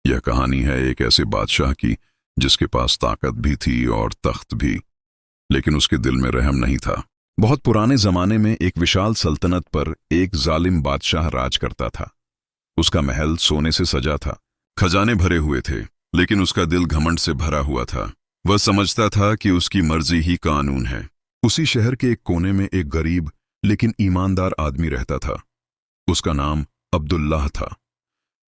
यह कहानी है एक ऐसे बादशाह की जिसके पास ताकत भी थी और तख्त भी, लेकिन उसके दिल में रहम नहीं था। बहुत पुराने जमाने में एक विशाल सल्तनत पर एक जालिम बादशाह राज करता था। उसका महल सोने से सजा था, खजाने भरे हुए थे, लेकिन उसका दिल घमंड से भरा हुआ था। वह समझता था कि उसकी मर्जी ही कानून है। उसी शहर के एक कोने में एक गरीब लेकिन ईमानदार आदमी रहता था। उसका नाम अब्दुल्लाह था।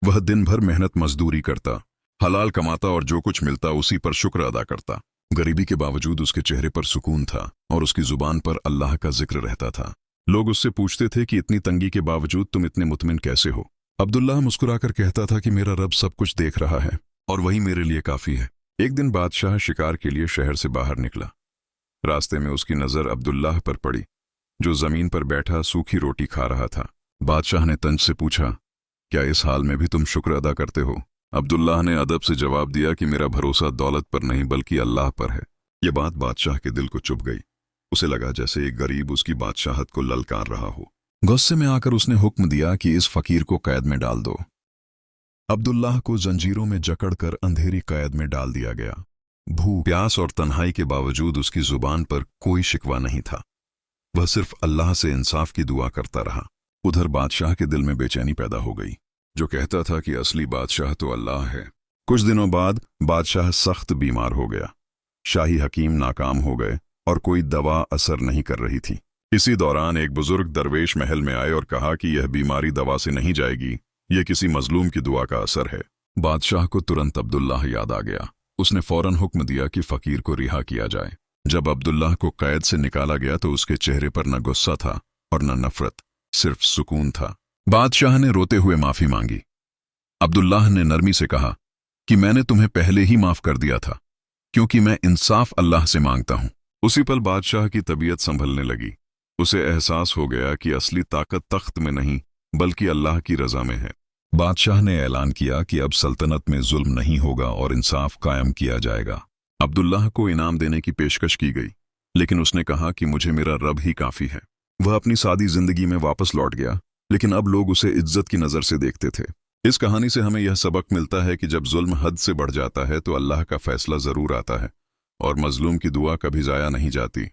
वह दिन भर मेहनत मजदूरी करता, हलाल कमाता और जो कुछ मिलता उसी पर शुक्र अदा करता। गरीबी के बावजूद उसके चेहरे पर सुकून था और उसकी जुबान पर अल्लाह का जिक्र रहता था। लोग उससे पूछते थे कि इतनी तंगी के बावजूद तुम इतने मुतमिन कैसे हो। अब्दुल्लाह मुस्कुराकर कहता था कि मेरा रब सब कुछ देख रहा है और वही मेरे लिए काफी है। एक दिन बादशाह शिकार के लिए शहर से बाहर निकला। रास्ते में उसकी नजर अब्दुल्लाह पर पड़ी, जो जमीन पर बैठा सूखी रोटी खा रहा था। बादशाह ने तंज से पूछा, क्या इस हाल में भी तुम शुक्र अदा करते हो? अब्दुल्लाह ने अदब से जवाब दिया कि मेरा भरोसा दौलत पर नहीं बल्कि अल्लाह पर है। यह बात बादशाह के दिल को चुभ गई। उसे लगा जैसे एक गरीब उसकी बादशाहत को ललकार रहा हो। गुस्से में आकर उसने हुक्म दिया कि इस फकीर को कैद में डाल दो। अब्दुल्लाह को जंजीरों में जकड़कर अंधेरी कैद में डाल दिया गया। भूख, प्यास और तन्हाई के बावजूद उसकी जुबान पर कोई शिकवा नहीं था। वह सिर्फ अल्लाह से इंसाफ की दुआ करता रहा। उधर बादशाह के दिल में बेचैनी पैदा हो गई, जो कहता था कि असली बादशाह तो अल्लाह है। कुछ दिनों बाद बादशाह सख्त बीमार हो गया। शाही हकीम नाकाम हो गए और कोई दवा असर नहीं कर रही थी। इसी दौरान एक बुजुर्ग दरवेश महल में आए और कहा कि यह बीमारी दवा से नहीं जाएगी, यह किसी मजलूम की दुआ का असर है। बादशाह को तुरंत अब्दुल्लाह याद आ गया। उसने फौरन हुक्म दिया कि फकीर को रिहा किया जाए। जब अब्दुल्लाह को कैद से निकाला गया तो उसके चेहरे पर न गुस्सा था और न नफरत, सिर्फ सुकून था। बादशाह ने रोते हुए माफी मांगी। अब्दुल्लाह ने नरमी से कहा कि मैंने तुम्हें पहले ही माफ कर दिया था, क्योंकि मैं इंसाफ अल्लाह से मांगता हूं। उसी पल बादशाह की तबीयत संभलने लगी। उसे एहसास हो गया कि असली ताकत तख्त में नहीं बल्कि अल्लाह की रजा में है। बादशाह ने ऐलान किया कि अब सल्तनत में जुल्म नहीं होगा और इंसाफ कायम किया जाएगा। अब्दुल्लाह को इनाम देने की पेशकश की गई, लेकिन उसने कहा कि मुझे मेरा रब ही काफी है। वह अपनी सादी जिंदगी में वापस लौट गया, लेकिन अब लोग उसे इज्जत की नजर से देखते थे। इस कहानी से हमें यह सबक मिलता है कि जब जुल्म हद से बढ़ जाता है तो अल्लाह का फैसला जरूर आता है और मजलूम की दुआ कभी जाया नहीं जाती।